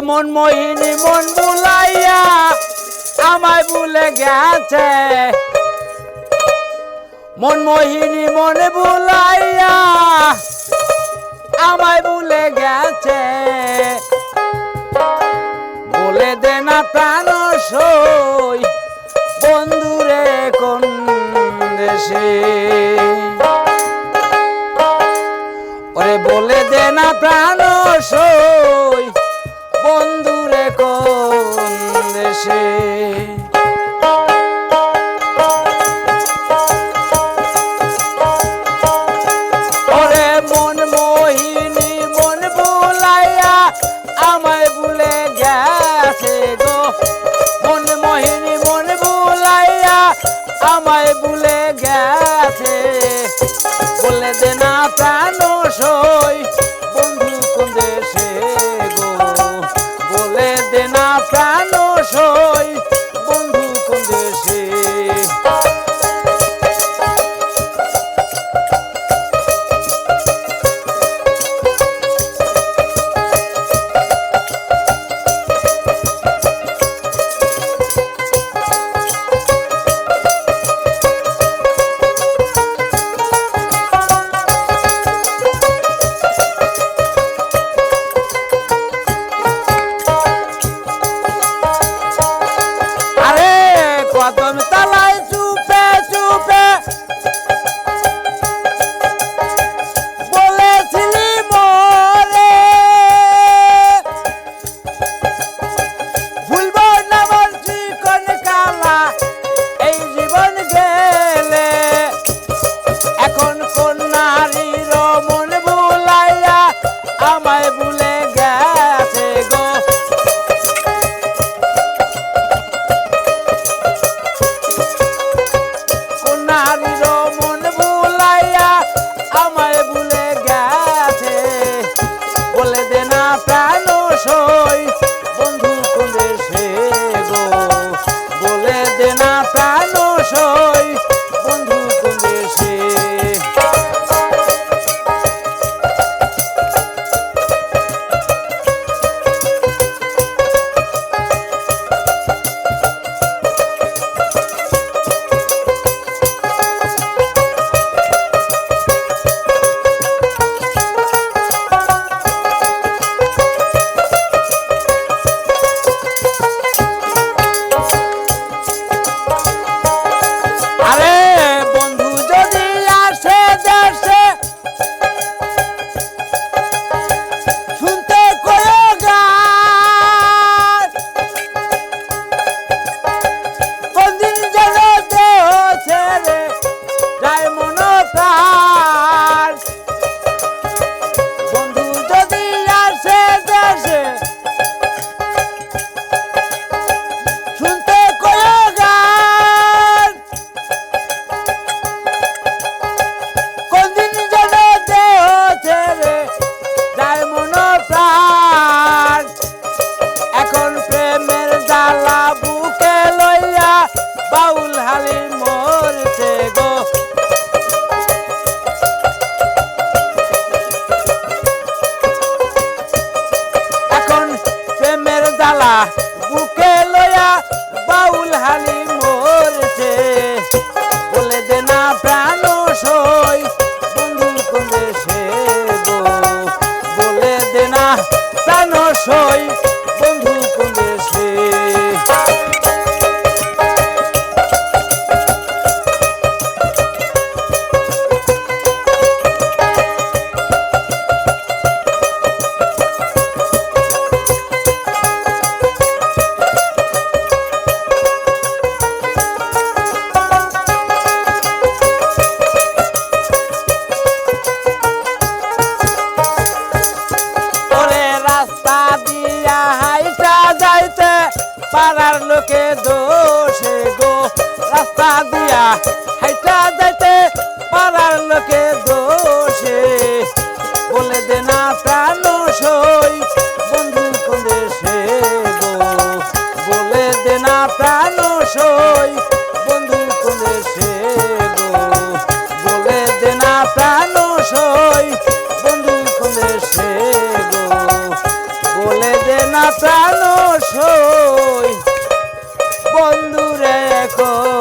মন মোহিনী মন বুলাইয়া আমায় ভুলে গেছে, মন মোহিনী মন বুলাইয়া আমায় ভুলে গেছে। বলে দে না প্রাণ সই বন্ধুরে কোন দেশে, ওরে বলে দে না প্রাণ সই বন্ধুরে কোন দেশে। ওরে মন মোহিনী মন বুলাইয়া আমায় ভুলে গেছে গো, মন মোহিনী মন বুলাইয়া আমায় ভুলে গেছে। বলে দে না প্রাণ সই বন্ধু কোন দেশে গো, বলে দে না প্রাণ সই বন্ধু কোন দেশে। কদম তলায় চুপে চুপে বলেছিলি মোরে, ভুলব না বলছি কোন কালা এই জীবন গেলে। এখন কোন নারীর মন বুলাইয়া আমায় ভুলে গেছে গো, নারীর মন বুলাইয়া আমায় ভুলে গেছে। বলে দে না প্রাণ সই বন্ধু কোন দেশে গো, বলে দে না প্রাণ সই বন্ধু কোন দেশে। বাউল হালি মরছে গো, এখন প্রেমের জ্বালা বুকে লইয়া বাউল হালি মরছে। বলে দে না প্রাণ সই বন্ধু কোন দেশে গো, বলে দে না প্রাণ সই বন্ধু কোন দেশে। পাড়ার লোকে দোষে গো, রাস্তা দিয়া হাইটা যাইতে পাড়ার লোকে দোষে। বলে দে না প্রাণ সই বন্ধু কোন দেশে গো, বলে দে না প্রাণ সই বন্ধু কোন দেশে গো, বলে দে না প্রাণ সই বন্ধু কোন দেশে গো, বলে দে না প্রাণ সই বন্ধুরে এখন